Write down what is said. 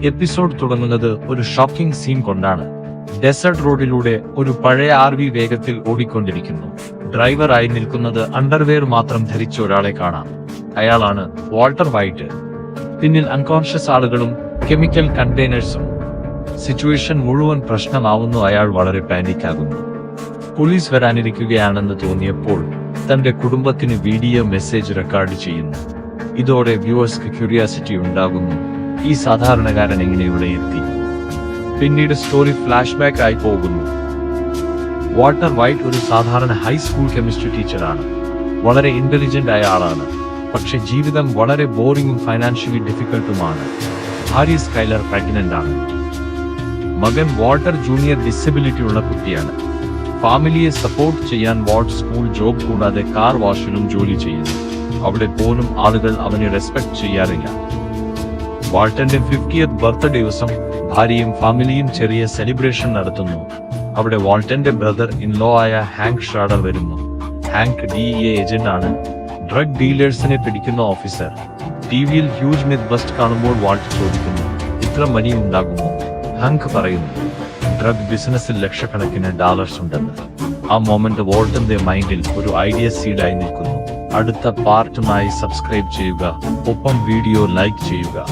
Episode തുടങ്ങുന്നത് ഒരു shocking scene കൊണ്ടാണ്. ഡെസേർട്ട് റോഡിലൂടെ ഒരു പഴയ RV വേഗത്തിൽ ഓടിക്കൊണ്ടിരിക്കുന്നു. ഡ്രൈവറായി നിൽക്കുന്നത് അണ്ടർവെയർ മാത്രം ധരിച്ച ഒരാളെ കാണാം. അയാളാണ് വാൾട്ടർ വൈറ്റ്. പിന്നിൽ അൺകോൺഷ്യസ് ആളുകളും കെമിക്കൽ കണ്ടെയ്നേഴ്സും. സിറ്റുവേഷൻ മുഴുവൻ പ്രശ്നമാവുന്നു. അയാൾ വളരെ പാനിക്കാകുന്നു. പോലീസ് വരാനിരിക്കുകയാണെന്ന് തോന്നിയപ്പോൾ തന്റെ കുടുംബത്തിന് വീഡിയോ മെസ്സേജ് റെക്കോർഡ് ചെയ്യുന്നു. ഇതോടെ വ്യൂവേഴ്സ്ക്ക് ക്യൂരിയോസിറ്റി ഉണ്ടാകുന്നു. ഈ സാധാരണക്കാരൻ എങ്ങനെ ഇവിടെ എത്തി? പിന്നീട് സ്റ്റോറി ഫ്ലാഷ് ബാക്ക് ആയി പോകുന്നു. വാൾട്ടർ വൈറ്റ് ഒരു സാധാരണ ഹൈസ്കൂൾ കെമിസ്ട്രി ടീച്ചറാണ്. വളരെ ഇന്റലിജന്റ് ആയ ആളാണ്. പക്ഷെ ജീവിതം വളരെ ബോറിംഗും ഫൈനാൻഷ്യലി ഡിഫിക്കൽട്ടുമാണ്. ഭാര്യ സ്കൈലർ പ്രഗ്നന്റ് ആണ്. മകൻ വാൾട്ടർ ജൂനിയർ ഡിസബിലിറ്റി ഉള്ള കുട്ടിയാണ്. ഫാമിലിയെ സപ്പോർട്ട് ചെയ്യാൻ വാൾട്ട് സ്കൂൾ ജോബ് കൂടാതെ കാർ വാഷിലും ജോലി ചെയ്യുന്നു. അവിടെ പോലും ആളുകൾ അവനെ റെസ്പെക്ട് ചെയ്യാറില്ല. വാൾട്ടന്റെ 50th ബർത്ത്ഡേ ദിവസം ഭാര്യയും ഫാമിലിയും ചെറിയ സെലിബ്രേഷൻ നടത്തുന്നു. അവിടെ വാൾട്ടന്റെ ബ്രദർ ഇൻ ലോ ആയ ഹാങ്ക് ഷ്രാഡർ വരുന്നു. ഹാങ്ക് DEA ഏജന്റ് ആണ്. ഡ്രഗ് ഡീലേഴ്സിനെ പിടിക്കുന്ന ഓഫീസർ. ടിവിയിൽ ഹ്യൂജ് മിത്ത് ബസ്റ്റ് കാണുമ്പോൾ വാൾട്ട് ചോദിക്കുന്നു, ഇത്ര മണി ഉണ്ടാകുമോ? ഹാങ്ക് പറയുന്നു, ഡ്രഗ് ബിസിനസ്സിൽ ലക്ഷക്കണക്കിന് ഡോളേഴ്സ് ഉണ്ടെന്ന്. ആ മൊമെന്റ് വാൾട്ടന്റെ മൈൻഡിൽ ഒരു ഐഡിയ സീഡായി നിൽക്കുന്നു. അടുത്ത പാർട്ടുമായി സബ്സ്ക്രൈബ് ചെയ്യുക, ഒപ്പം വീഡിയോ ലൈക്ക് ചെയ്യുക.